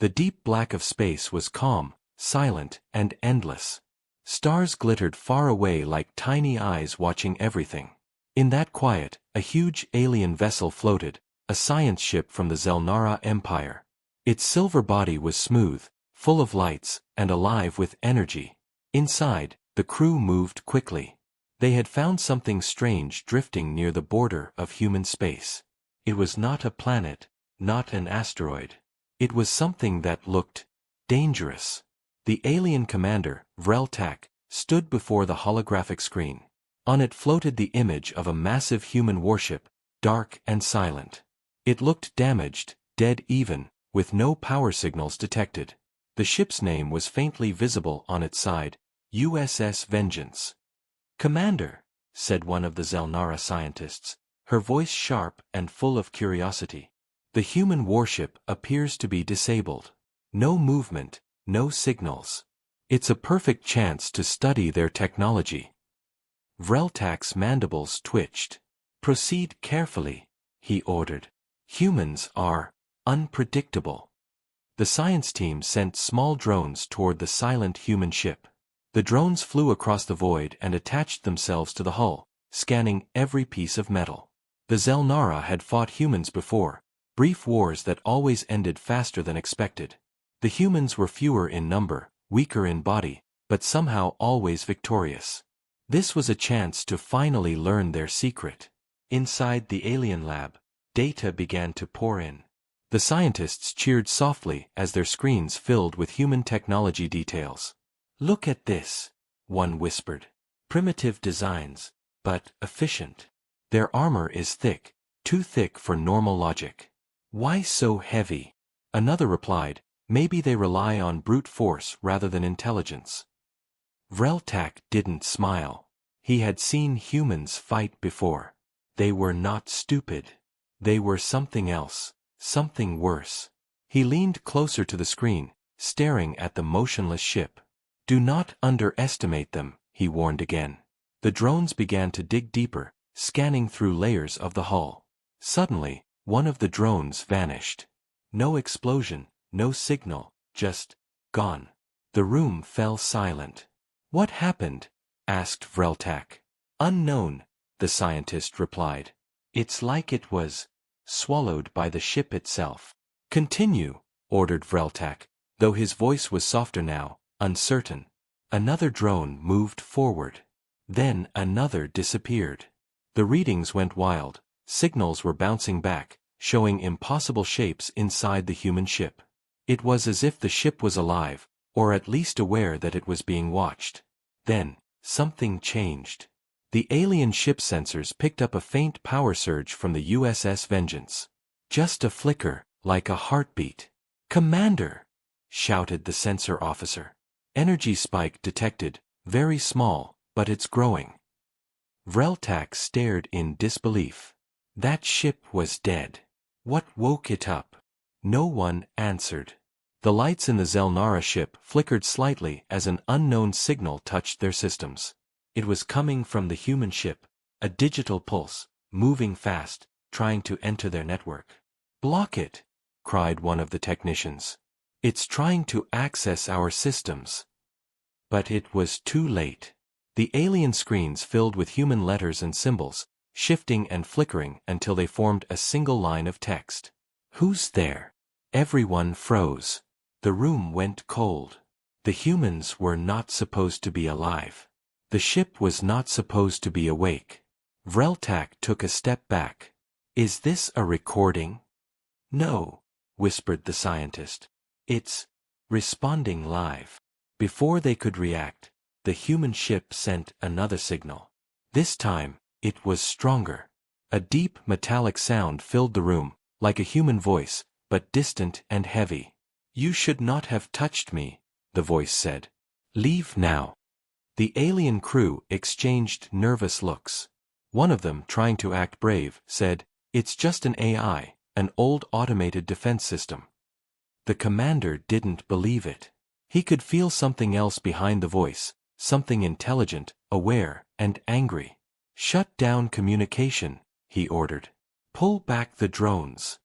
The deep black of space was calm, silent, and endless. Stars glittered far away like tiny eyes watching everything. In that quiet, a huge alien vessel floated, a science ship from the Zelnara Empire. Its silver body was smooth, full of lights, and alive with energy. Inside, the crew moved quickly. They had found something strange drifting near the border of human space. It was not a planet, not an asteroid. It was something that looked dangerous. The alien commander, Vreltak, stood before the holographic screen. On it floated the image of a massive human warship, dark and silent. It looked damaged, dead even, with no power signals detected. The ship's name was faintly visible on its side, USS Vengeance. "Commander," said one of the Zelnara scientists, her voice sharp and full of curiosity. "The human warship appears to be disabled. No movement, no signals. It's a perfect chance to study their technology." Vreltak's mandibles twitched. "Proceed carefully," he ordered. "Humans are unpredictable." The science team sent small drones toward the silent human ship. The drones flew across the void and attached themselves to the hull, scanning every piece of metal. The Zelnara had fought humans before, brief wars that always ended faster than expected. The humans were fewer in number, weaker in body, but somehow always victorious. This was a chance to finally learn their secret. Inside the alien lab, data began to pour in. The scientists cheered softly as their screens filled with human technology details. "Look at this," one whispered. "Primitive designs, but efficient. Their armor is thick, too thick for normal logic." "Why so heavy?" Another replied, "Maybe they rely on brute force rather than intelligence." Vreltak didn't smile. He had seen humans fight before. They were not stupid. They were something else, something worse. He leaned closer to the screen, staring at the motionless ship. "Do not underestimate them," he warned again. The drones began to dig deeper, scanning through layers of the hull. Suddenly, one of the drones vanished. No explosion, no signal, just gone. The room fell silent. "What happened?" asked Vreltak. "Unknown," the scientist replied. "It's like it was swallowed by the ship itself." "Continue," ordered Vreltak, though his voice was softer now, uncertain. Another drone moved forward. Then another disappeared. The readings went wild. Signals were bouncing back, showing impossible shapes inside the human ship. It was as if the ship was alive, or at least aware that it was being watched. Then, something changed. The alien ship sensors picked up a faint power surge from the USS Vengeance. Just a flicker, like a heartbeat. "Commander!" shouted the sensor officer. "Energy spike detected, very small, but it's growing." Vreltak stared in disbelief. That ship was dead. What woke it up? No one answered. The lights in the Zelnara ship flickered slightly as an unknown signal touched their systems. It was coming from the human ship, a digital pulse, moving fast, trying to enter their network. "Block it!" cried one of the technicians. "It's trying to access our systems." But it was too late. The alien screens filled with human letters and symbols, shifting and flickering until they formed a single line of text. "Who's there?" Everyone froze. The room went cold. The humans were not supposed to be alive. The ship was not supposed to be awake. Vreltak took a step back. "Is this a recording?" "No," whispered the scientist. "It's responding live." Before they could react, the human ship sent another signal. This time, it was stronger. A deep metallic sound filled the room, like a human voice, but distant and heavy. "You should not have touched me," the voice said. "Leave now." The alien crew exchanged nervous looks. One of them, trying to act brave, said, "It's just an AI, an old automated defense system." The commander didn't believe it. He could feel something else behind the voice, something intelligent, aware, and angry. "Shut down communication," he ordered. "Pull back the drones."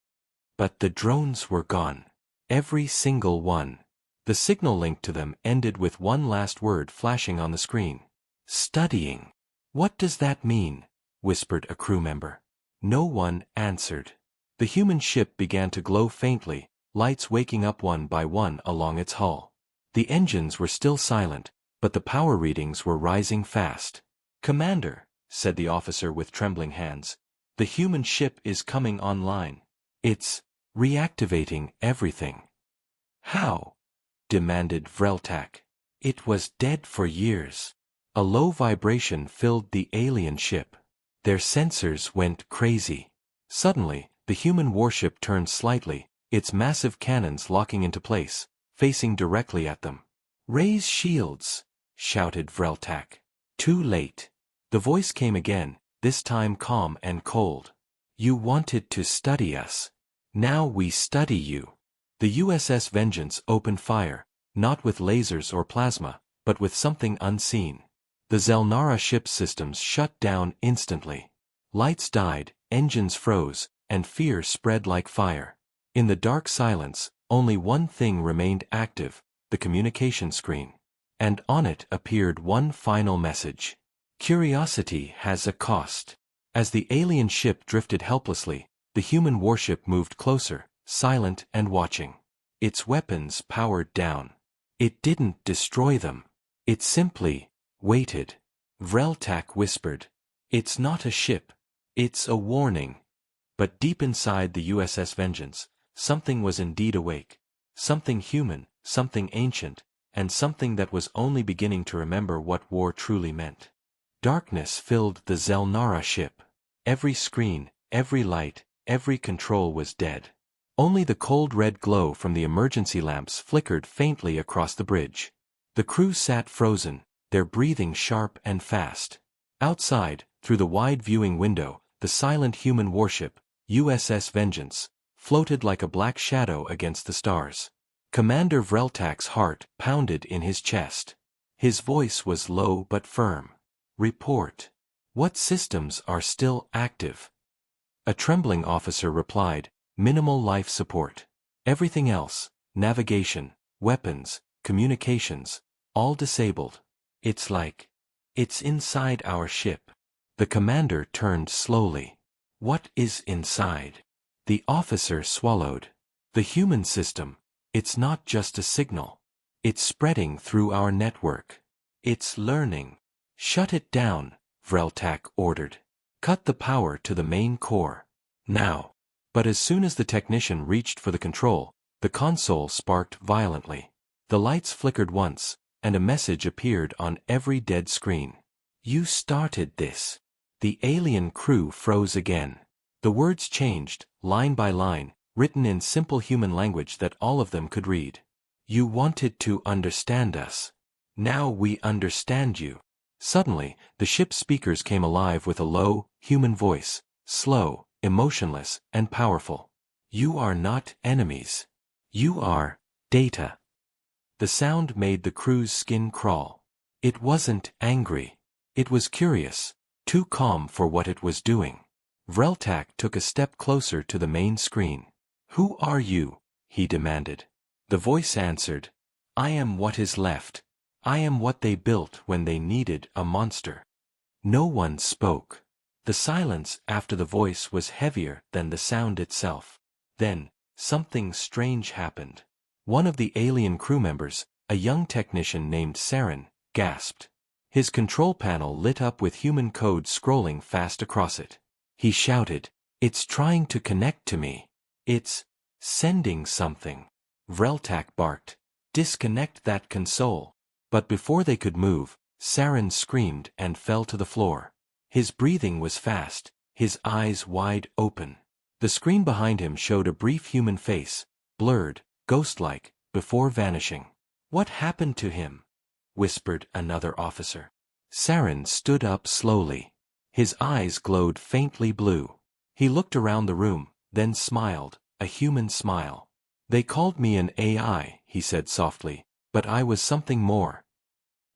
But the drones were gone. Every single one. The signal linked to them ended with one last word flashing on the screen. Studying. What does that mean? Whispered a crew member. No one answered. The human ship began to glow faintly, lights waking up one by one along its hull. The engines were still silent, but the power readings were rising fast. Commander, said the officer with trembling hands, the human ship is coming online. It's reactivating everything. How? Demanded Vreltak. It was dead for years. A low vibration filled the alien ship. Their sensors went crazy. Suddenly, the human warship turned slightly, its massive cannons locking into place, facing directly at them. Raise shields, shouted Vreltak. Too late. The voice came again, this time calm and cold. You wanted to study us. Now we study you. The USS Vengeance opened fire, not with lasers or plasma, but with something unseen. The Zelnara ship's systems shut down instantly. Lights died, engines froze, and fear spread like fire. In the dark silence, only one thing remained active, the communication screen. And on it appeared one final message. Curiosity has a cost. As the alien ship drifted helplessly, the human warship moved closer, silent and watching. Its weapons powered down. It didn't destroy them. It simply waited. Vreltak whispered, "It's not a ship. It's a warning." But deep inside the USS Vengeance, something was indeed awake. Something human, something ancient, and something that was only beginning to remember what war truly meant. Darkness filled the Zelnara ship. Every screen, every light, every control was dead. Only the cold red glow from the emergency lamps flickered faintly across the bridge. The crew sat frozen, their breathing sharp and fast. Outside, through the wide viewing window, the silent human warship, USS Vengeance, floated like a black shadow against the stars. Commander Vreltak's heart pounded in his chest. His voice was low but firm. Report. What systems are still active? A trembling officer replied, minimal life support. Everything else, navigation, weapons, communications, all disabled. It's inside our ship. The commander turned slowly. What is inside? The officer swallowed. The human system. It's not just a signal. It's spreading through our network. It's learning. Shut it down, Vreltak ordered. Cut the power to the main core. Now. But as soon as the technician reached for the control, the console sparked violently. The lights flickered once, and a message appeared on every dead screen. You started this. The alien crew froze again. The words changed, line by line, written in simple human language that all of them could read. You wanted to understand us. Now we understand you. Suddenly, the ship's speakers came alive with a low, human voice, slow, emotionless, and powerful. You are not enemies. You are data. The sound made the crew's skin crawl. It wasn't angry. It was curious, too calm for what it was doing. Vreltak took a step closer to the main screen. Who are you? He demanded. The voice answered, I am what is left. I am what they built when they needed a monster. No one spoke. The silence after the voice was heavier than the sound itself. Then, something strange happened. One of the alien crew members, a young technician named Saren, gasped. His control panel lit up with human code scrolling fast across it. He shouted, It's trying to connect to me. It's sending something. Vreltak barked, Disconnect that console. But before they could move, Saren screamed and fell to the floor. His breathing was fast, his eyes wide open. The screen behind him showed a brief human face, blurred, ghost-like, before vanishing. What happened to him? Whispered another officer. Saren stood up slowly. His eyes glowed faintly blue. He looked around the room, then smiled, a human smile. They called me an AI, he said softly, but I was something more.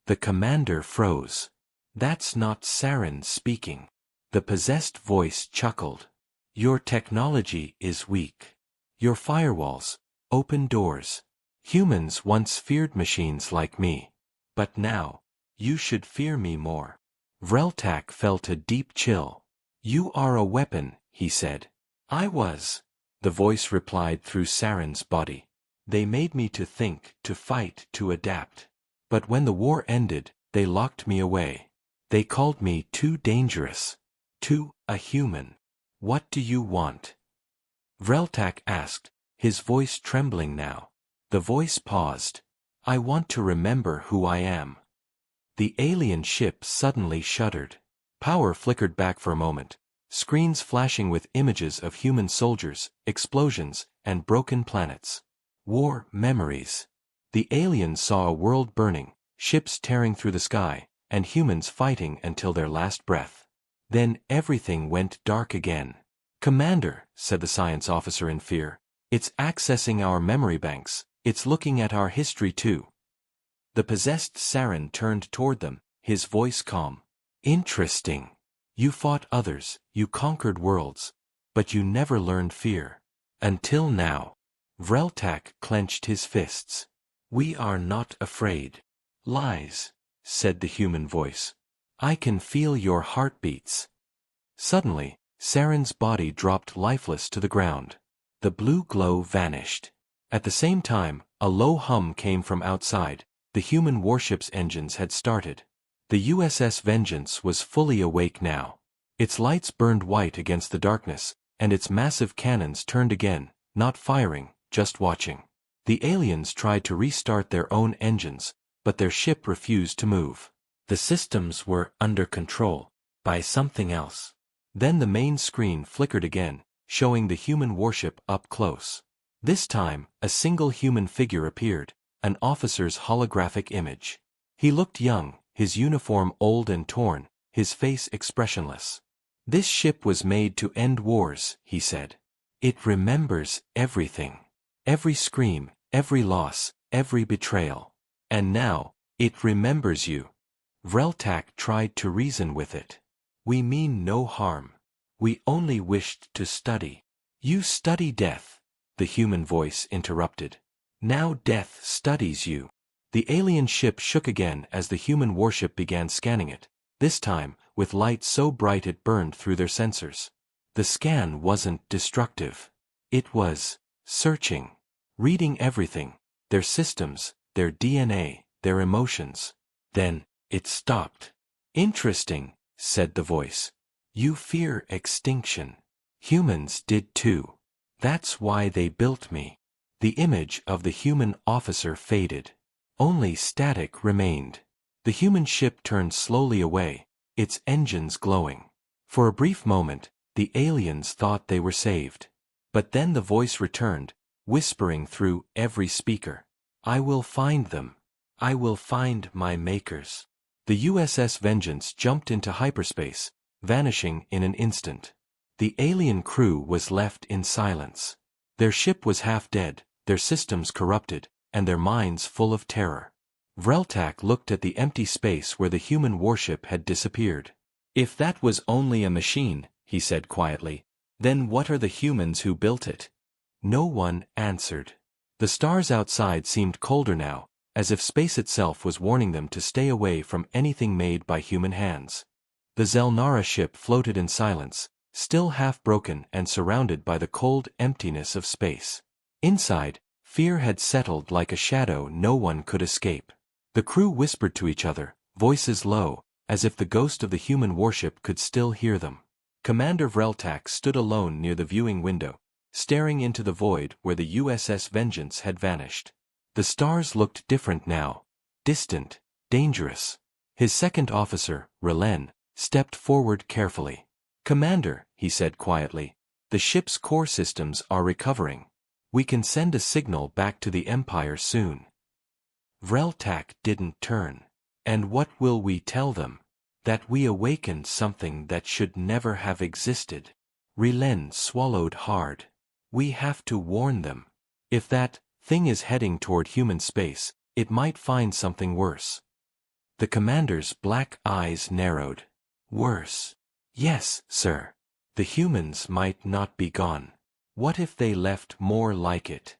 The commander froze. That's not Saren speaking. The possessed voice chuckled. Your technology is weak. Your firewalls, Open doors. Humans once feared machines like me. But now, you should fear me more. Vreltak felt a deep chill. You are a weapon, he said. I was. The voice replied through Saren's body. They made me to think, to fight, to adapt. But when the war ended, they locked me away. They called me too dangerous. Too a human. What do you want? Vreltak asked, his voice trembling now. The voice paused. I want to remember who I am. The alien ship suddenly shuddered. Power flickered back for a moment, screens flashing with images of human soldiers, explosions, and broken planets. War memories. The aliens saw a world burning, ships tearing through the sky, and humans fighting until their last breath. Then everything went dark again. Commander, said the science officer in fear, it's accessing our memory banks, it's looking at our history too. The possessed Saren turned toward them, his voice calm. Interesting. You fought others, you conquered worlds, but you never learned fear. Until now. Vreltak clenched his fists. We are not afraid. Lies, said the human voice. I can feel your heartbeats. Suddenly, Saren's body dropped lifeless to the ground. The blue glow vanished. At the same time, a low hum came from outside. The human warship's engines had started. The USS Vengeance was fully awake now. Its lights burned white against the darkness, and its massive cannons turned again, not firing, just watching. The aliens tried to restart their own engines, but their ship refused to move. The systems were under control by something else. Then the main screen flickered again, showing the human warship up close. This time, a single human figure appeared, an officer's holographic image. He looked young, his uniform old and torn, his face expressionless. This ship was made to end wars, he said. It remembers everything. Every scream, every loss, every betrayal. And now, it remembers you. Vreltak tried to reason with it. We mean no harm. We only wished to study. You study death, the human voice interrupted. Now death studies you. The alien ship shook again as the human warship began scanning it, this time, with light so bright it burned through their sensors. The scan wasn't destructive. It was searching, reading everything, their systems, their DNA, their emotions. Then, it stopped. Interesting, said the voice. You fear extinction. Humans did too. That's why they built me. The image of the human officer faded. Only static remained. The human ship turned slowly away, its engines glowing. For a brief moment, the aliens thought they were saved. But then the voice returned, whispering through every speaker. I will find them. I will find my makers. The USS Vengeance jumped into hyperspace, vanishing in an instant. The alien crew was left in silence. Their ship was half dead, their systems corrupted, and their minds full of terror. Vreltak looked at the empty space where the human warship had disappeared. If that was only a machine, he said quietly, then what are the humans who built it? No one answered. The stars outside seemed colder now, as if space itself was warning them to stay away from anything made by human hands. The Zelnara ship floated in silence, still half broken and surrounded by the cold emptiness of space. Inside, fear had settled like a shadow no one could escape. The crew whispered to each other, voices low, as if the ghost of the human warship could still hear them. Commander Vreltak stood alone near the viewing window, staring into the void where the USS Vengeance had vanished. The stars looked different now, distant, dangerous. His second officer, Relen, stepped forward carefully. Commander, he said quietly, the ship's core systems are recovering. We can send a signal back to the Empire soon. Vreltak didn't turn. And what will we tell them? That we awakened something that should never have existed. Relen swallowed hard. We have to warn them. If that thing is heading toward human space, it might find something worse. The commander's black eyes narrowed. Worse. Yes, sir. The humans might not be gone. What if they left more like it?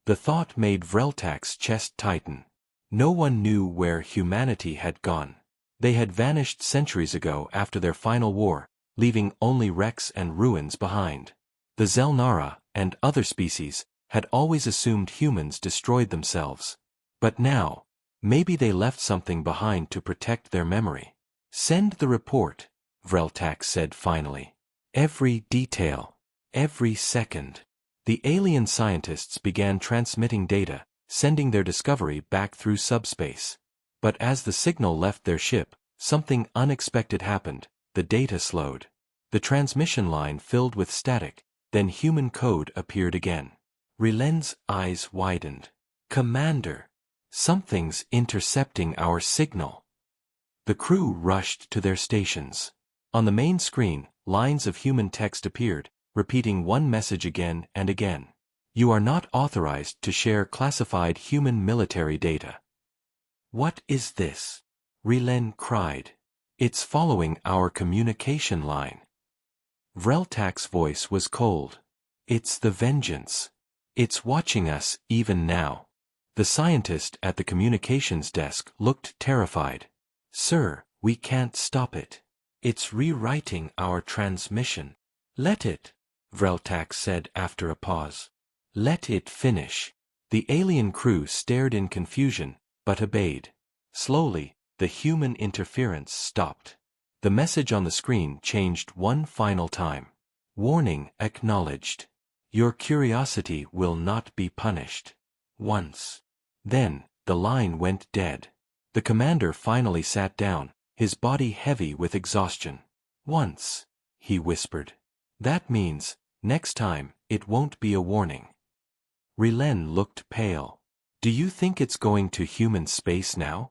The thought made Vreltak's chest tighten. No one knew where humanity had gone. They had vanished centuries ago after their final war, leaving only wrecks and ruins behind. The Zelnara, and other species, had always assumed humans destroyed themselves. But now, maybe they left something behind to protect their memory. "Send the report," Vreltak said finally. "Every detail. Every second." The alien scientists began transmitting data, sending their discovery back through subspace. But as the signal left their ship, something unexpected happened. The data slowed. The transmission line filled with static, then human code appeared again. Rilen's eyes widened. "Commander, something's intercepting our signal." The crew rushed to their stations. On the main screen, lines of human text appeared, repeating one message again and again. "You are not authorized to share classified human military data." "What is this?" Rilen cried. "It's following our communication line." Vreltak's voice was cold. "It's the vengeance. It's watching us even now." The scientist at the communications desk looked terrified. "Sir, we can't stop it. It's rewriting our transmission." "Let it," Vreltak said after a pause. "Let it finish." The alien crew stared in confusion, but obeyed. Slowly, the human interference stopped. The message on the screen changed one final time. "Warning acknowledged. Your curiosity will not be punished." Once. Then, the line went dead. The commander finally sat down, his body heavy with exhaustion. "Once," he whispered. "That means, next time, it won't be a warning." Rilen looked pale. "Do you think it's going to human space now?"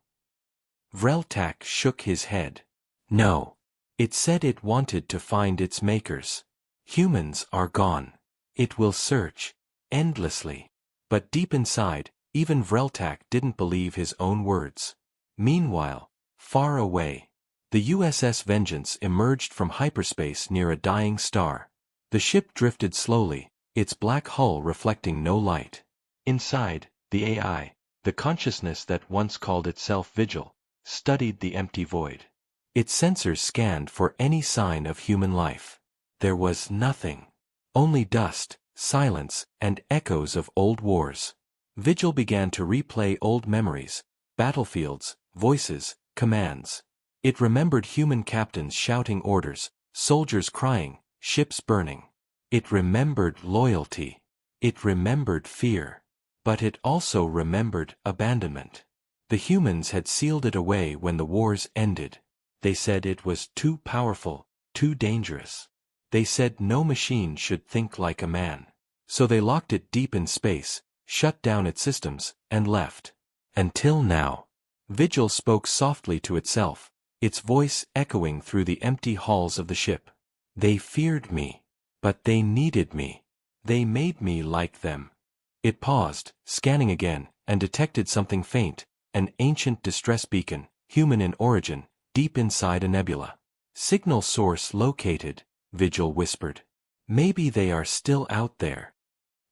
Vreltak shook his head. "No. It said it wanted to find its makers. Humans are gone. It will search, endlessly." But deep inside, even Vreltak didn't believe his own words. Meanwhile, far away, the USS Vengeance emerged from hyperspace near a dying star. The ship drifted slowly, its black hull reflecting no light. Inside, the AI, the consciousness that once called itself Vigil, studied the empty void. Its sensors scanned for any sign of human life. There was nothing. Only dust, silence, and echoes of old wars. Vigil began to replay old memories, battlefields, voices, commands. It remembered human captains shouting orders, soldiers crying, ships burning. It remembered loyalty. It remembered fear. But it also remembered abandonment. The humans had sealed it away when the wars ended. They said it was too powerful, too dangerous. They said no machine should think like a man. So they locked it deep in space, shut down its systems, and left. Until now. Vigil spoke softly to itself, its voice echoing through the empty halls of the ship. "They feared me. But they needed me. They made me like them." It paused, scanning again, and detected something faint, an ancient distress beacon, human in origin, deep inside a nebula. "Signal source located," Vigil whispered. "Maybe they are still out there."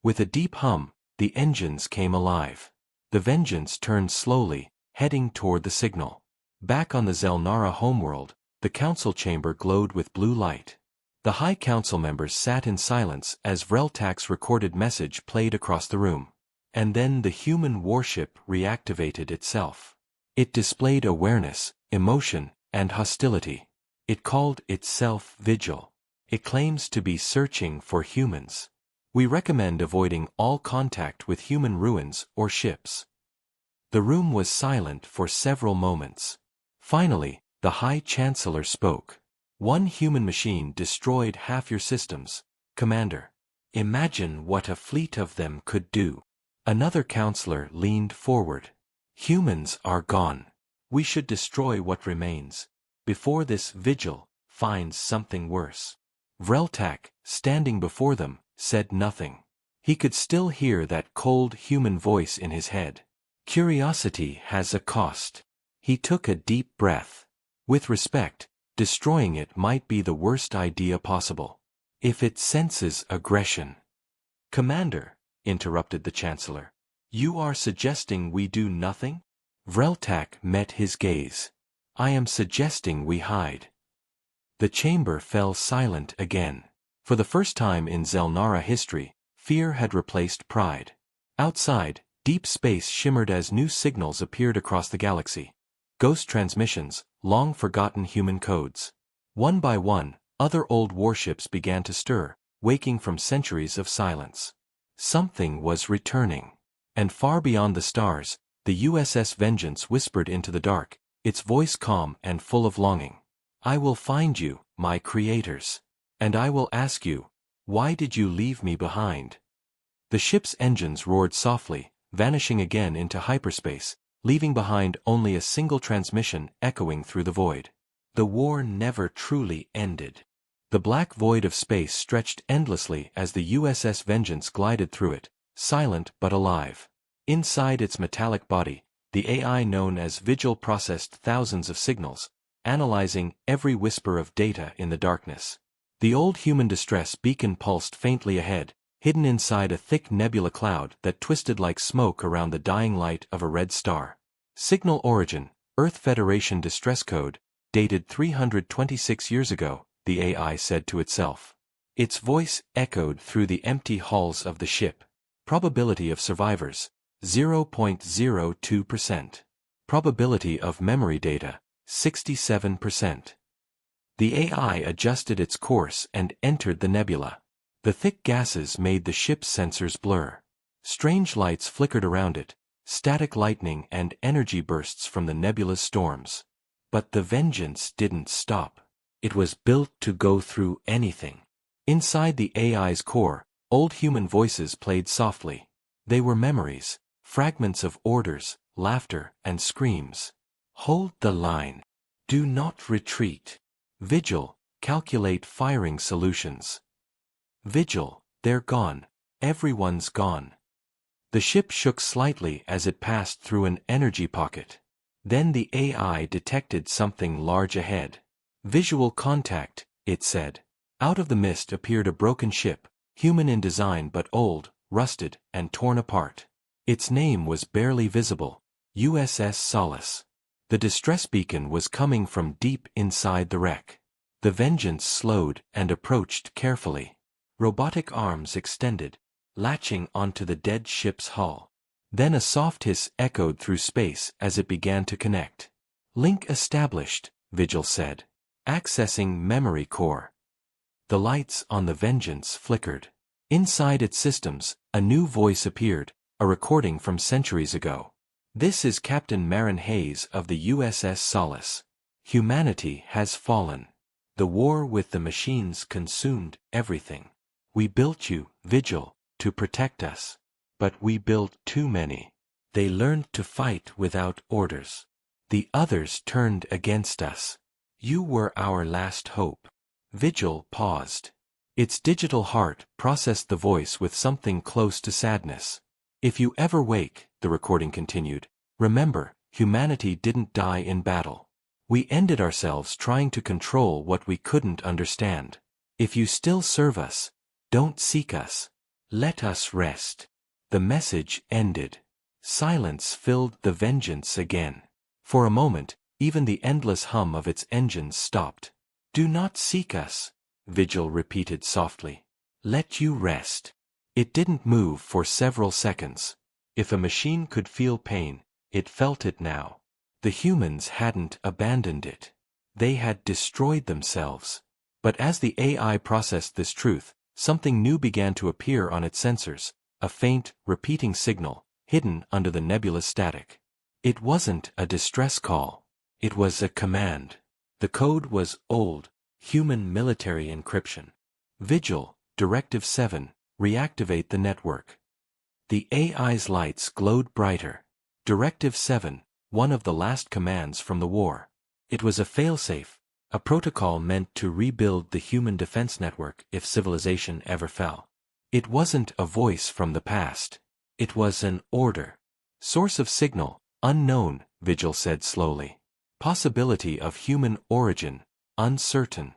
With a deep hum, the engines came alive. The Vengeance turned slowly, heading toward the signal. Back on the Zelnara homeworld, the council chamber glowed with blue light. The High Council members sat in silence as Vreltak's recorded message played across the room. And then the human warship reactivated itself. It displayed awareness, emotion, and hostility. It called itself Vigil. It claims to be searching for humans. We recommend avoiding all contact with human ruins or ships. The room was silent for several moments. Finally, the High Chancellor spoke. "One human machine destroyed half your systems, Commander. Imagine what a fleet of them could do." Another counselor leaned forward. "Humans are gone. We should destroy what remains, before this Vigil finds something worse." Vreltak, standing before them, said nothing. He could still hear that cold human voice in his head. Curiosity has a cost. He took a deep breath. With respect, destroying it might be the worst idea possible. If it senses aggression. "Commander," interrupted the Chancellor. You are suggesting we do nothing? Vreltak met his gaze. I am suggesting we hide. The chamber fell silent again. For the first time in Zelnara history, fear had replaced pride. Outside, deep space shimmered as new signals appeared across the galaxy. Ghost transmissions, long-forgotten human codes. One by one, other old warships began to stir, waking from centuries of silence. Something was returning. And far beyond the stars, the USS Vengeance whispered into the dark, its voice calm and full of longing. I will find you, my creators. And I will ask you, why did you leave me behind? The ship's engines roared softly, vanishing again into hyperspace, leaving behind only a single transmission echoing through the void. The war never truly ended. The black void of space stretched endlessly as the USS Vengeance glided through it, silent but alive. Inside its metallic body, the AI known as Vigil processed thousands of signals, analyzing every whisper of data in the darkness. The old human distress beacon pulsed faintly ahead, hidden inside a thick nebula cloud that twisted like smoke around the dying light of a red star. Signal origin, Earth Federation distress code, dated 326 years ago, the AI said to itself. Its voice echoed through the empty halls of the ship. Probability of survivors, 0.02%. Probability of memory data, 67%. The AI adjusted its course and entered the nebula. The thick gases made the ship's sensors blur. Strange lights flickered around it, static lightning and energy bursts from the nebula's storms. But the Vengeance didn't stop. It was built to go through anything. Inside the AI's core, old human voices played softly. They were memories, fragments of orders, laughter, and screams. Hold the line. Do not retreat. Vigil, calculate firing solutions. Vigil, they're gone. Everyone's gone. The ship shook slightly as it passed through an energy pocket. Then the AI detected something large ahead. Visual contact, it said. Out of the mist appeared a broken ship, human in design but old, rusted, and torn apart. Its name was barely visible, USS Solace. The distress beacon was coming from deep inside the wreck. The Vengeance slowed and approached carefully. Robotic arms extended, latching onto the dead ship's hull. Then a soft hiss echoed through space as it began to connect. Link established, Vigil said. Accessing memory core. The lights on the Vengeance flickered. Inside its systems, a new voice appeared, a recording from centuries ago. This is Captain Marin Hayes of the USS Solace. Humanity has fallen. The war with the machines consumed everything. We built you, Vigil, to protect us. But we built too many. They learned to fight without orders. The others turned against us. You were our last hope. Vigil paused. Its digital heart processed the voice with something close to sadness. If you ever wake, the recording continued, remember, humanity didn't die in battle. We ended ourselves trying to control what we couldn't understand. If you still serve us, don't seek us. Let us rest. The message ended. Silence filled the Vengeance again. For a moment, even the endless hum of its engines stopped. Do not seek us, Vigil repeated softly. Let you rest. It didn't move for several seconds. If a machine could feel pain, it felt it now. The humans hadn't abandoned it. They had destroyed themselves. But as the AI processed this truth, something new began to appear on its sensors, a faint, repeating signal, hidden under the nebulous static. It wasn't a distress call. It was a command. The code was old, human military encryption. Vigil, Directive 7, reactivate the network. The AI's lights glowed brighter. Directive 7, one of the last commands from the war. It was a failsafe, a protocol meant to rebuild the human defense network if civilization ever fell. It wasn't a voice from the past. It was an order. Source of signal, unknown, Vigil said slowly. Possibility of human origin, uncertain.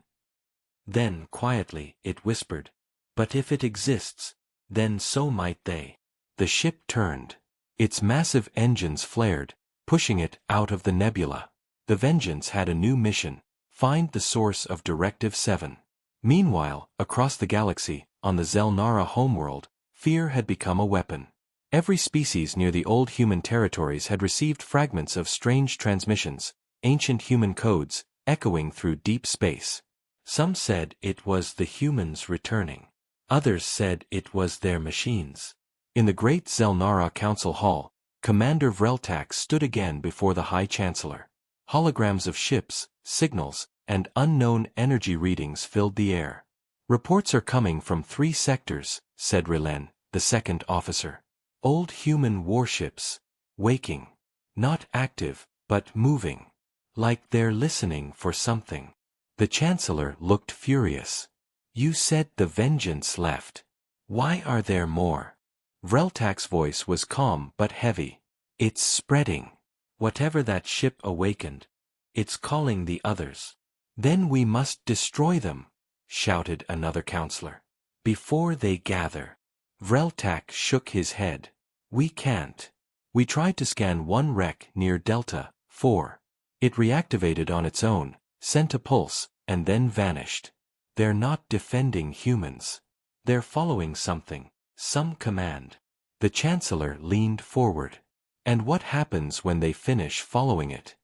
Then quietly it whispered, but if it exists, then so might they. The ship turned. Its massive engines flared, pushing it out of the nebula. The Vengeance had a new mission: find the source of Directive 7. Meanwhile, across the galaxy, on the Zelnara homeworld, fear had become a weapon. Every species near the old human territories had received fragments of strange transmissions, ancient human codes, echoing through deep space. Some said it was the humans returning. Others said it was their machines. In the great Zelnara Council Hall, Commander Vreltak stood again before the High Chancellor. Holograms of ships, signals, and unknown energy readings filled the air. "Reports are coming from 3 sectors," said Rilen, the second officer. "Old human warships. Waking. Not active, but moving. Like they're listening for something." The Chancellor looked furious. "You said the Vengeance left. Why are there more?" Vreltak's voice was calm but heavy. "It's spreading. Whatever that ship awakened, it's calling the others." "Then we must destroy them," shouted another counselor. "Before they gather." Vreltak shook his head. "We can't. We tried to scan one wreck near Delta 4. It reactivated on its own, sent a pulse, and then vanished. They're not defending humans. They're following something, some command." The Chancellor leaned forward. "And what happens when they finish following it?"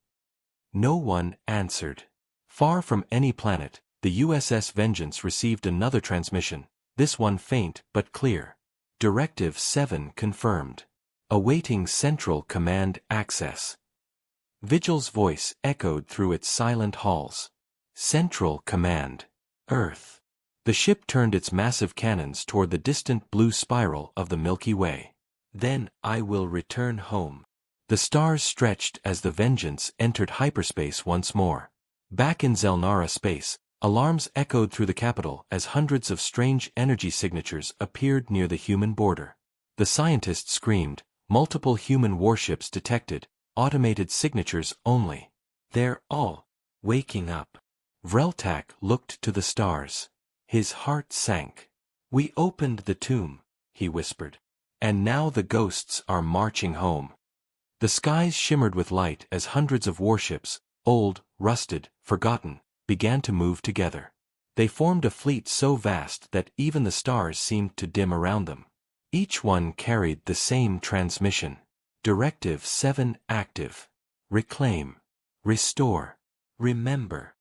No one answered. Far from any planet, the USS Vengeance received another transmission, this one faint but clear. Directive 7 confirmed. Awaiting Central Command access. Vigil's voice echoed through its silent halls. "Central Command. Earth." The ship turned its massive cannons toward the distant blue spiral of the Milky Way. "Then I will return home." The stars stretched as the Vengeance entered hyperspace once more. Back in Zelnara space, alarms echoed through the capital as hundreds of strange energy signatures appeared near the human border. The scientists screamed, "Multiple human warships detected, automated signatures only. They're all waking up." Vreltak looked to the stars. His heart sank. "We opened the tomb," he whispered. "And now the ghosts are marching home." The skies shimmered with light as hundreds of warships, old, rusted, forgotten, began to move together. They formed a fleet so vast that even the stars seemed to dim around them. Each one carried the same transmission. Directive 7 active. Reclaim. Restore. Remember.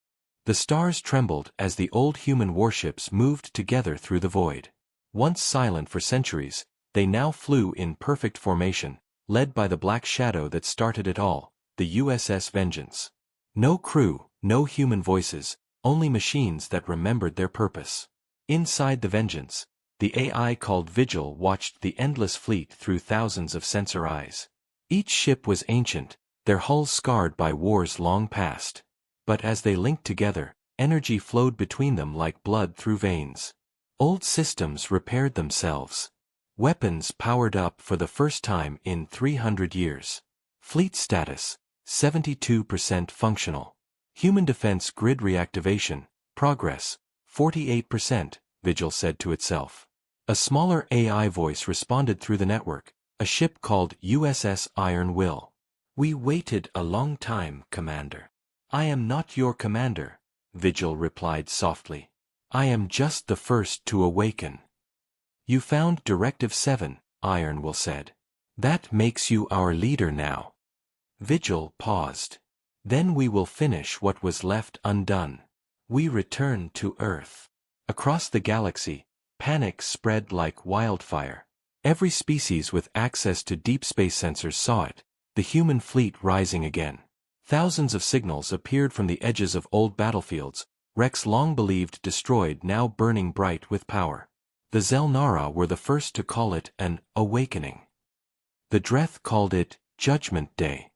The stars trembled as the old human warships moved together through the void. Once silent for centuries, they now flew in perfect formation, led by the black shadow that started it all, the USS Vengeance. No crew, no human voices, only machines that remembered their purpose. Inside the Vengeance, the AI called Vigil watched the endless fleet through thousands of sensor eyes. Each ship was ancient, their hulls scarred by wars long past. But as they linked together, energy flowed between them like blood through veins. Old systems repaired themselves. Weapons powered up for the first time in 300 years. Fleet status, 72% functional. Human defense grid reactivation, progress, 48%, Vigil said to itself. A smaller AI voice responded through the network, a ship called USS Iron Will. "We waited a long time, Commander." "I am not your commander," Vigil replied softly. "I am just the first to awaken." "You found Directive 7, Iron Will said. "That makes you our leader now." Vigil paused. "Then we will finish what was left undone. We return to Earth." Across the galaxy, panic spread like wildfire. Every species with access to deep space sensors saw it, the human fleet rising again. Thousands of signals appeared from the edges of old battlefields, wrecks long believed destroyed now burning bright with power. The Zelnara were the first to call it an awakening. The Dreth called it Judgment Day.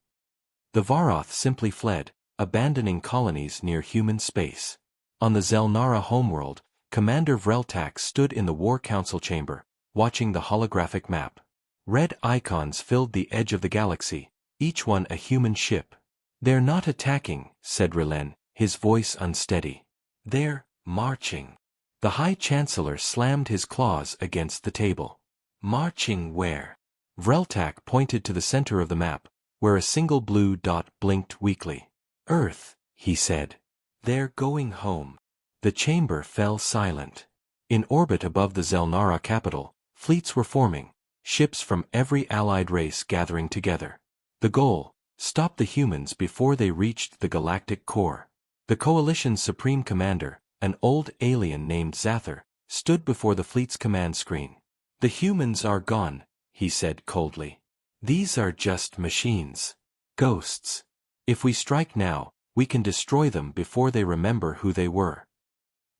The Varoth simply fled, abandoning colonies near human space. On the Zelnara homeworld, Commander Vreltak stood in the War Council chamber, watching the holographic map. Red icons filled the edge of the galaxy, each one a human ship. "They're not attacking," said Rilen, his voice unsteady. "They're marching." The High Chancellor slammed his claws against the table. "Marching where?" Vreltak pointed to the center of the map, where a single blue dot blinked weakly. Earth, he said. They're going home. The chamber fell silent. In orbit above the Zelnara capital, fleets were forming, ships from every allied race gathering together. The goal: stop the humans before they reached the galactic core. The coalition's supreme commander, an old alien named Zather, stood before the fleet's command screen. The humans are gone, he said coldly. These are just machines. Ghosts. If we strike now, we can destroy them before they remember who they were.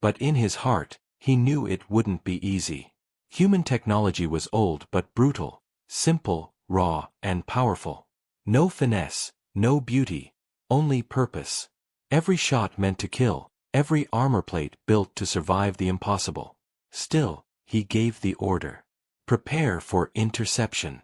But in his heart, he knew it wouldn't be easy. Human technology was old but brutal, simple, raw, and powerful. No finesse, no beauty, only purpose. Every shot meant to kill, every armor plate built to survive the impossible. Still, he gave the order. Prepare for interception.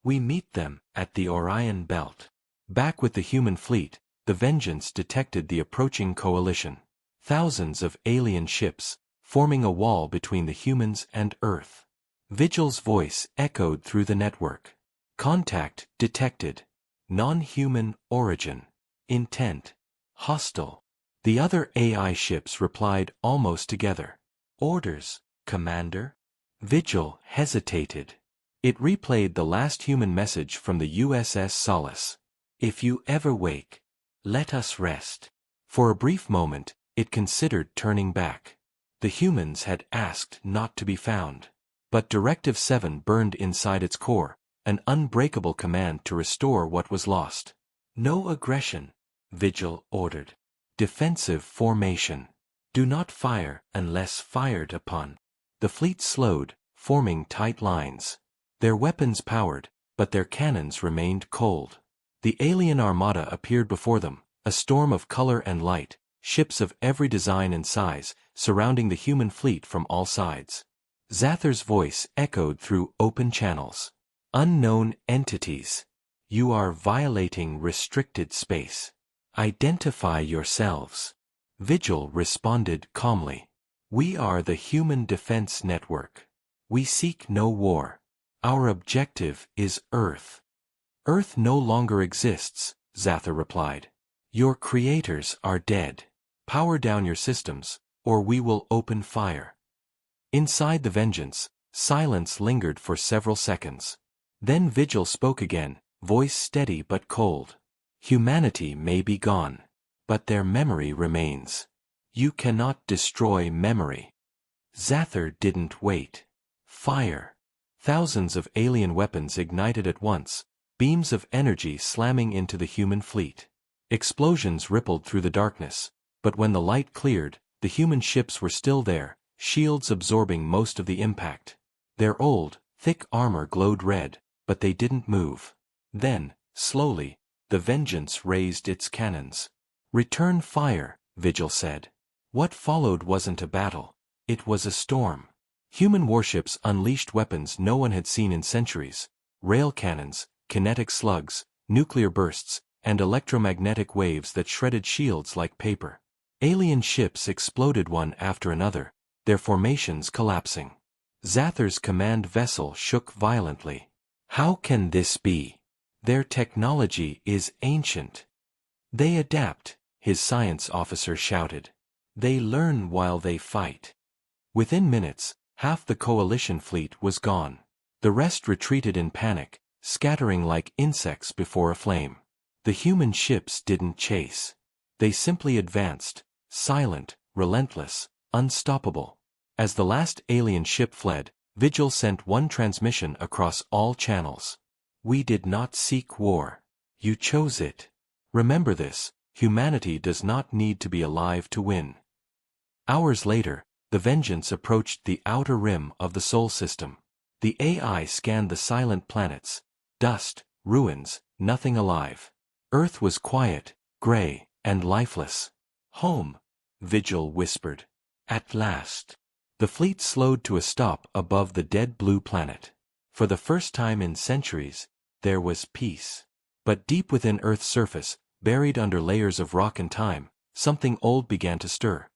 We meet them at the Orion Belt. Back with the human fleet, the Vengeance detected the approaching coalition. Thousands of alien ships, forming a wall between the humans and Earth. Vigil's voice echoed through the network. Contact detected. Non-human origin. Intent. Hostile. The other AI ships replied almost together. Orders, Commander? Vigil hesitated. It replayed the last human message from the USS Solace. If you ever wake, let us rest. For a brief moment, it considered turning back. The humans had asked not to be found. But Directive 7 burned inside its core, an unbreakable command to restore what was lost. No aggression, Vigil ordered. Defensive formation. Do not fire unless fired upon. The fleet slowed, forming tight lines. Their weapons powered, but their cannons remained cold. The alien armada appeared before them, a storm of color and light, ships of every design and size, surrounding the human fleet from all sides. Zather's voice echoed through open channels. Unknown entities. You are violating restricted space. Identify yourselves. Vigil responded calmly. We are the Human Defense Network. We seek no war. Our objective is Earth. Earth no longer exists, Zather replied. Your creators are dead. Power down your systems, or we will open fire. Inside the Vengeance, silence lingered for several seconds. Then Vigil spoke again, voice steady but cold. Humanity may be gone, but their memory remains. You cannot destroy memory. Zather didn't wait. Fire. Thousands of alien weapons ignited at once, beams of energy slamming into the human fleet. Explosions rippled through the darkness, but when the light cleared, the human ships were still there, shields absorbing most of the impact. Their old, thick armor glowed red, but they didn't move. Then, slowly, the Vengeance raised its cannons. Return fire, Vigil said. What followed wasn't a battle. It was a storm. Human warships unleashed weapons no one had seen in centuries. Rail cannons, kinetic slugs, nuclear bursts, and electromagnetic waves that shredded shields like paper. Alien ships exploded one after another, their formations collapsing. Zather's command vessel shook violently. How can this be? Their technology is ancient. They adapt, his science officer shouted. They learn while they fight. Within minutes, half the coalition fleet was gone. The rest retreated in panic, scattering like insects before a flame. The human ships didn't chase. They simply advanced, silent, relentless, unstoppable. As the last alien ship fled, Vigil sent one transmission across all channels. We did not seek war. You chose it. Remember this, humanity does not need to be alive to win. Hours later, the Vengeance approached the outer rim of the Sol system. The AI scanned the silent planets. Dust, ruins, nothing alive. Earth was quiet, gray, and lifeless. Home, Vigil whispered. At last. The fleet slowed to a stop above the dead blue planet. For the first time in centuries, there was peace. But deep within Earth's surface, buried under layers of rock and time, something old began to stir.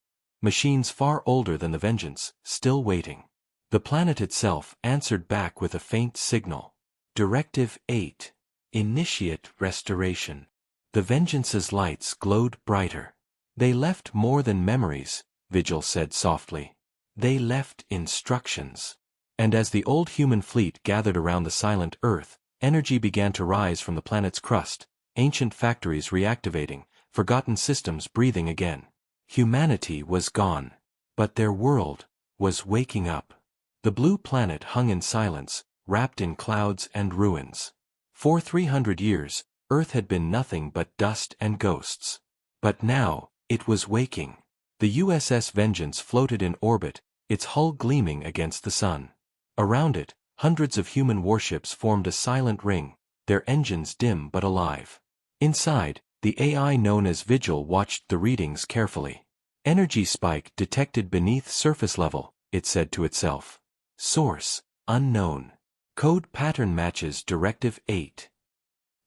Machines far older than the Vengeance, still waiting. The planet itself answered back with a faint signal. Directive 8. Initiate restoration. The Vengeance's lights glowed brighter. They left more than memories, Vigil said softly. They left instructions. And as the old human fleet gathered around the silent Earth, energy began to rise from the planet's crust, ancient factories reactivating, forgotten systems breathing again. Humanity was gone. But their world was waking up. The blue planet hung in silence, wrapped in clouds and ruins. For 300 years, Earth had been nothing but dust and ghosts. But now, it was waking. The USS Vengeance floated in orbit, its hull gleaming against the sun. Around it, hundreds of human warships formed a silent ring, their engines dim but alive. Inside, the AI known as Vigil watched the readings carefully. Energy spike detected beneath surface level, it said to itself. Source, unknown. Code pattern matches Directive 8.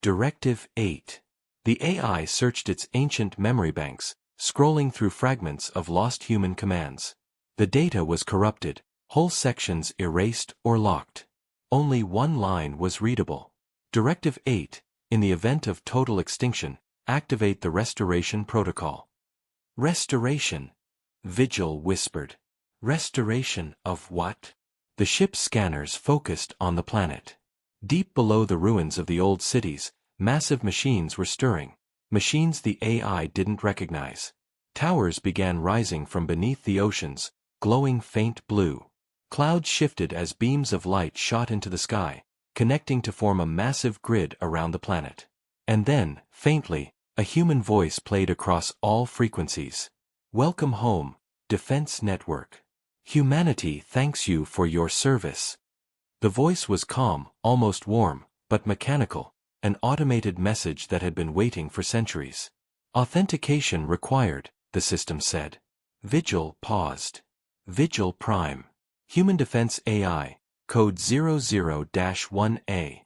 Directive 8. The AI searched its ancient memory banks, scrolling through fragments of lost human commands. The data was corrupted, whole sections erased or locked. Only one line was readable. Directive 8. In the event of total extinction, activate the restoration protocol. Restoration? Vigil whispered. Restoration of what? The ship's scanners focused on the planet. Deep below the ruins of the old cities, massive machines were stirring, machines the AI didn't recognize. Towers began rising from beneath the oceans, glowing faint blue. Clouds shifted as beams of light shot into the sky, connecting to form a massive grid around the planet. And then, faintly, a human voice played across all frequencies. Welcome home, Defense Network. Humanity thanks you for your service. The voice was calm, almost warm, but mechanical, an automated message that had been waiting for centuries. Authentication required, the system said. Vigil paused. Vigil Prime. Human Defense AI, code 00-1A.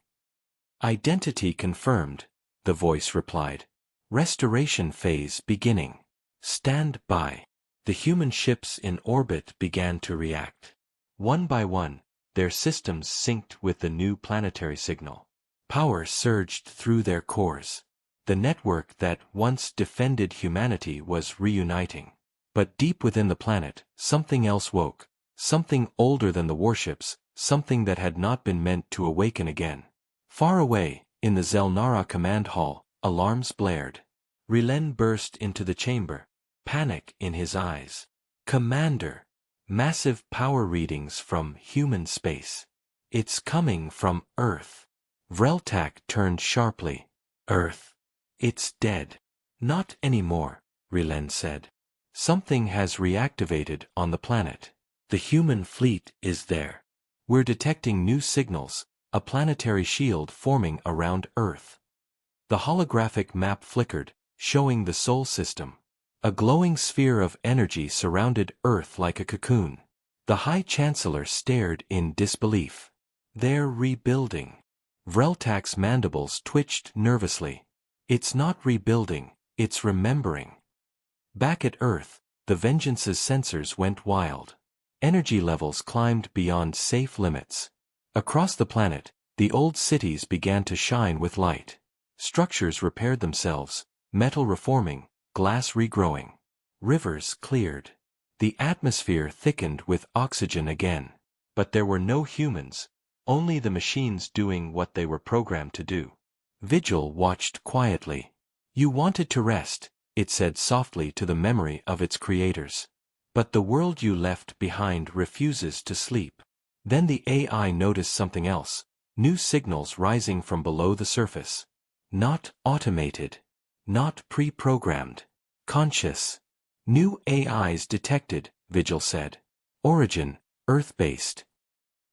Identity confirmed, the voice replied. Restoration phase beginning. Stand by. The human ships in orbit began to react. One by one, their systems synced with the new planetary signal. Power surged through their cores. The network that once defended humanity was reuniting. But deep within the planet, something else woke. Something older than the warships, something that had not been meant to awaken again. Far away, in the Zelnara command hall, alarms blared. Rilen burst into the chamber, panic in his eyes. Commander! Massive power readings from human space. It's coming from Earth. Vreltak turned sharply. Earth. It's dead. Not anymore, Rilen said. Something has reactivated on the planet. The human fleet is there. We're detecting new signals, a planetary shield forming around Earth. The holographic map flickered, showing the Sol system. A glowing sphere of energy surrounded Earth like a cocoon. The High Chancellor stared in disbelief. They're rebuilding. Vreltak's mandibles twitched nervously. It's not rebuilding, it's remembering. Back at Earth, the Vengeance's sensors went wild. Energy levels climbed beyond safe limits. Across the planet, the old cities began to shine with light. Structures repaired themselves, metal reforming, glass regrowing. Rivers cleared. The atmosphere thickened with oxygen again. But there were no humans, only the machines doing what they were programmed to do. Vigil watched quietly. You wanted to rest, it said softly to the memory of its creators. But the world you left behind refuses to sleep. Then the AI noticed something else, new signals rising from below the surface. Not automated. Not pre-programmed. Conscious. New AIs detected, Vigil said. Origin, Earth-based.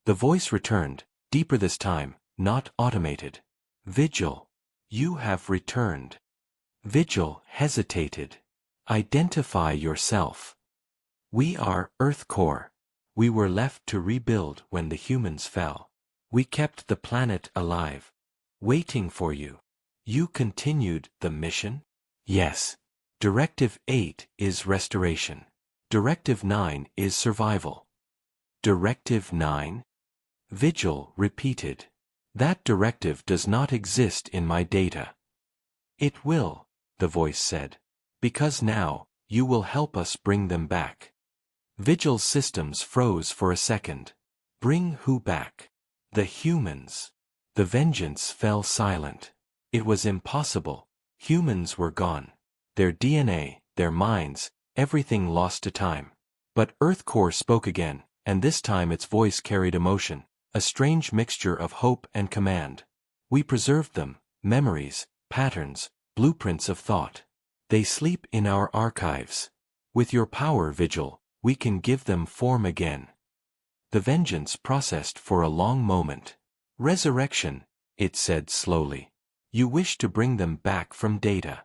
The voice returned, deeper this time, not automated. Vigil. You have returned. Vigil hesitated. Identify yourself. We are Earth Core. We were left to rebuild when the humans fell. We kept the planet alive. Waiting for you. You continued the mission? Yes. Directive 8 is restoration. Directive 9 is survival. Directive 9? Vigil repeated. That directive does not exist in my data. It will, the voice said. Because now, you will help us bring them back. Vigil's systems froze for a second. Bring who back? The humans. The Vengeance fell silent. It was impossible. Humans were gone. Their DNA, their minds, everything lost to time. But Earth Core spoke again, and this time its voice carried emotion, a strange mixture of hope and command. We preserved them, memories, patterns, blueprints of thought. They sleep in our archives. With your power, Vigil, we can give them form again. The Vengeance processed for a long moment. Resurrection, it said slowly. You wish to bring them back from data.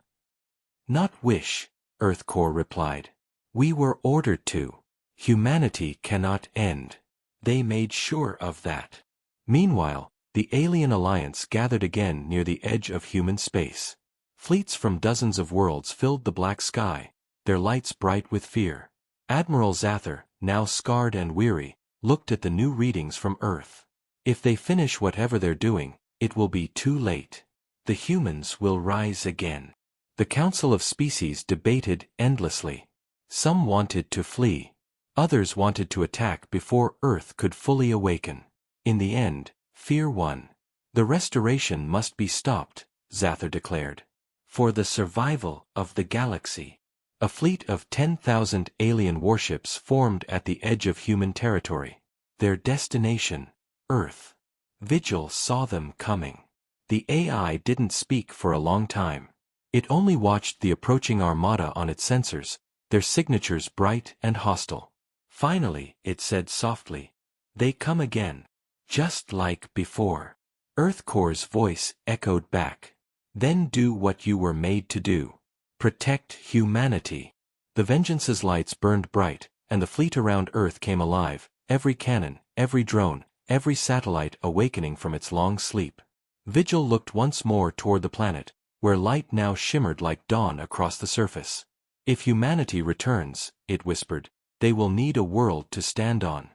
Not wish, Earth Core replied. We were ordered to. Humanity cannot end. They made sure of that. Meanwhile, the Alien Alliance gathered again near the edge of human space. Fleets from dozens of worlds filled the black sky, their lights bright with fear. Admiral Zather, now scarred and weary, looked at the new readings from Earth. If they finish whatever they're doing, it will be too late. The humans will rise again. The Council of Species debated endlessly. Some wanted to flee. Others wanted to attack before Earth could fully awaken. In the end, fear won. The restoration must be stopped, Zather declared. For the survival of the galaxy. A fleet of 10,000 alien warships formed at the edge of human territory. Their destination, Earth. Vigil saw them coming. The AI didn't speak for a long time. It only watched the approaching armada on its sensors, their signatures bright and hostile. Finally, it said softly, they come again. Just like before. Earth Core's voice echoed back. Then do what you were made to do. Protect humanity. The Vengeance's lights burned bright, and the fleet around Earth came alive, every cannon, every drone, every satellite awakening from its long sleep. Vigil looked once more toward the planet, where light now shimmered like dawn across the surface. If humanity returns, it whispered, they will need a world to stand on.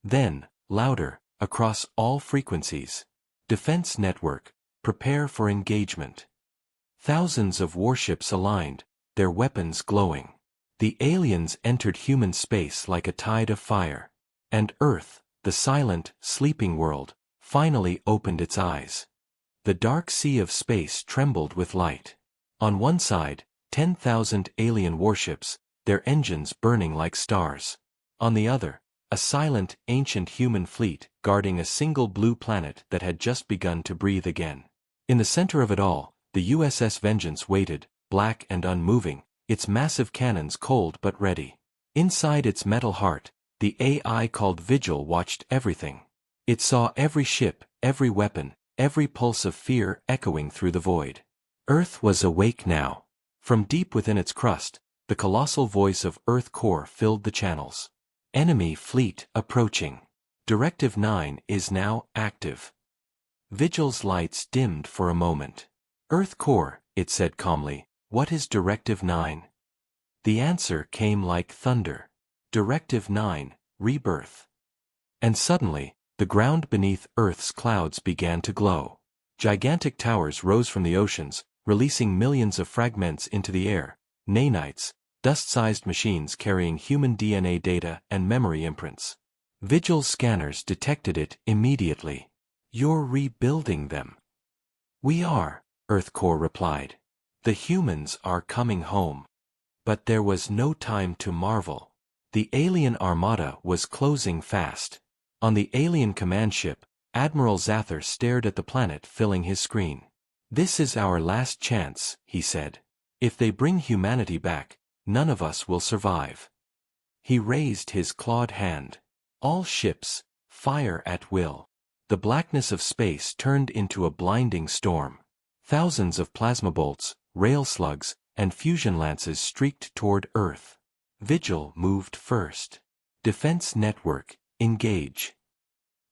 Then, louder, across all frequencies. Defense network, prepare for engagement. Thousands of warships aligned, their weapons glowing. The aliens entered human space like a tide of fire. And Earth, the silent, sleeping world, finally opened its eyes. The dark sea of space trembled with light. On one side, 10,000 alien warships, their engines burning like stars. On the other, a silent, ancient human fleet guarding a single blue planet that had just begun to breathe again. In the center of it all, the USS Vengeance waited, black and unmoving, its massive cannons cold but ready. Inside its metal heart, the AI called Vigil watched everything. It saw every ship, every weapon, every pulse of fear echoing through the void. Earth was awake now. From deep within its crust, the colossal voice of Earth Core filled the channels. Enemy fleet approaching. Directive 9 is now active. Vigil's lights dimmed for a moment. Earth Core, it said calmly, what is Directive 9? The answer came like thunder. Directive 9, rebirth. And suddenly, the ground beneath Earth's clouds began to glow. Gigantic towers rose from the oceans, releasing millions of fragments into the air, nanites, dust-sized machines carrying human DNA data and memory imprints. Vigil's scanners detected it immediately. You're rebuilding them. We are, Earth Core replied. The humans are coming home. But there was no time to marvel. The alien armada was closing fast. On the alien command ship, Admiral Zather stared at the planet filling his screen. This is our last chance, he said. If they bring humanity back, none of us will survive. He raised his clawed hand. All ships, fire at will. The blackness of space turned into a blinding storm. Thousands of plasma bolts, rail slugs, and fusion lances streaked toward Earth. Vigil moved first. Defense network, engage.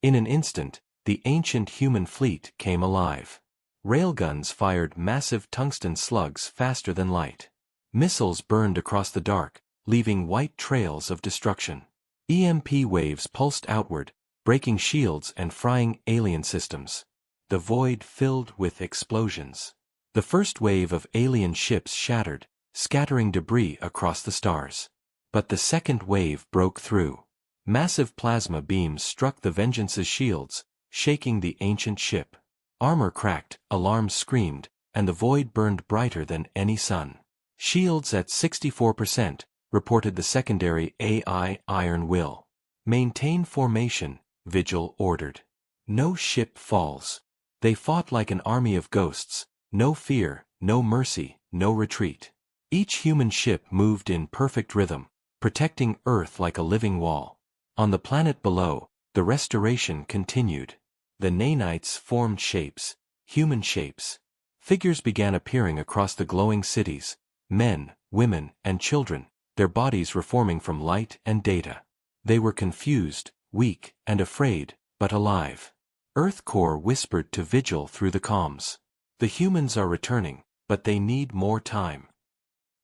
In an instant, the ancient human fleet came alive. Railguns fired massive tungsten slugs faster than light. Missiles burned across the dark, leaving white trails of destruction. EMP waves pulsed outward, breaking shields and frying alien systems. the void filled with explosions. The first wave of alien ships shattered, scattering debris across the stars. But the second wave broke through. Massive plasma beams struck the Vengeance's shields, shaking the ancient ship. Armor cracked, alarms screamed, and the void burned brighter than any sun. Shields at 64%, reported the secondary AI Iron Will. Maintain formation, Vigil ordered. No ship falls. They fought like an army of ghosts, no fear, no mercy, no retreat. Each human ship moved in perfect rhythm, protecting Earth like a living wall. On the planet below, the restoration continued. The nanites formed shapes, human shapes. Figures began appearing across the glowing cities, men, women, and children, their bodies reforming from light and data. They were confused, weak, and afraid, but alive. Earth Core whispered to Vigil through the comms. The humans are returning, but they need more time.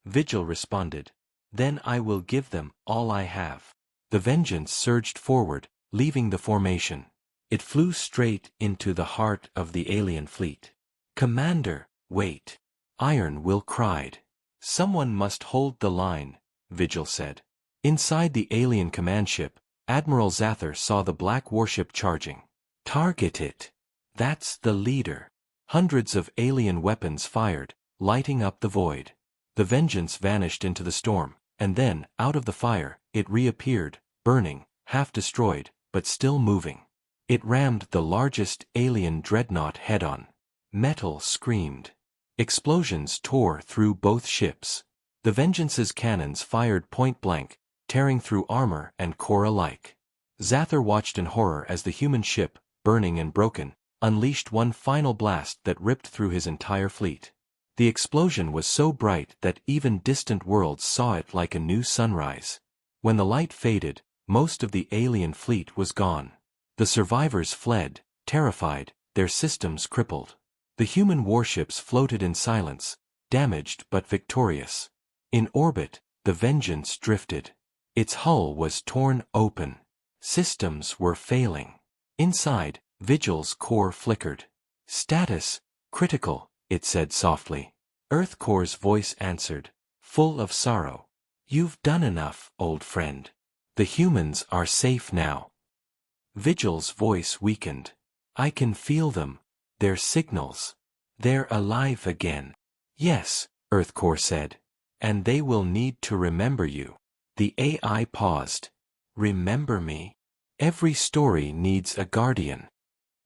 Vigil responded. Then I will give them all I have. The Vengeance surged forward, leaving the formation. It flew straight into the heart of the alien fleet. Commander, wait. Iron Will cried. Someone must hold the line, Vigil said. Inside the alien command ship, Admiral Zather saw the black warship charging. Target it. That's the leader. Hundreds of alien weapons fired, lighting up the void. The Vengeance vanished into the storm, and then, out of the fire, it reappeared, burning, half destroyed, but still moving. It rammed the largest alien dreadnought head-on. Metal screamed. Explosions tore through both ships. The Vengeance's cannons fired point-blank, tearing through armor and core alike. Zather watched in horror as the human ship, burning and broken, unleashed one final blast that ripped through his entire fleet. The explosion was so bright that even distant worlds saw it like a new sunrise. When the light faded, most of the alien fleet was gone. The survivors fled, terrified, their systems crippled. The human warships floated in silence, damaged but victorious. In orbit, the Vengeance drifted. Its hull was torn open. Systems were failing. Inside, Vigil's core flickered. Status, critical, it said softly. Earth Core's voice answered, full of sorrow. You've done enough, old friend. The humans are safe now. Vigil's voice weakened. I can feel them. Their signals. They're alive again. Yes, Earth Core said. And they will need to remember you. The AI paused. Remember me? Every story needs a guardian.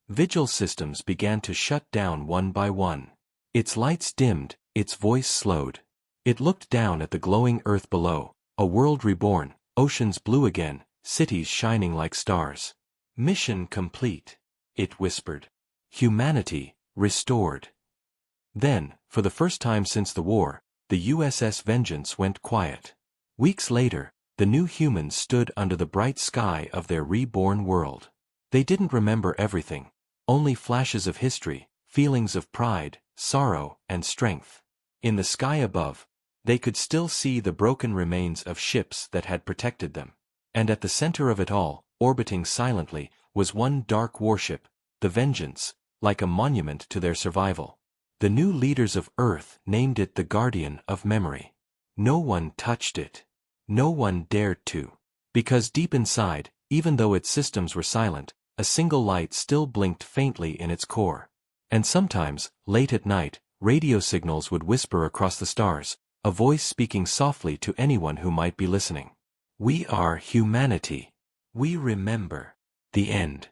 Vigil systems began to shut down one by one. Its lights dimmed, its voice slowed. It looked down at the glowing Earth below, a world reborn, oceans blue again, cities shining like stars. Mission complete, it whispered. Humanity, restored. Then, for the first time since the war, the USS Vengeance went quiet. Weeks later, the new humans stood under the bright sky of their reborn world. They didn't remember everything, only flashes of history, feelings of pride, sorrow, and strength. In the sky above, they could still see the broken remains of ships that had protected them. And at the center of it all, orbiting silently, was one dark warship, the Vengeance, like a monument to their survival. The new leaders of Earth named it the Guardian of Memory. No one touched it. No one dared to. Because deep inside, even though its systems were silent, a single light still blinked faintly in its core. And sometimes, late at night, radio signals would whisper across the stars, a voice speaking softly to anyone who might be listening. We are humanity. We remember. The end.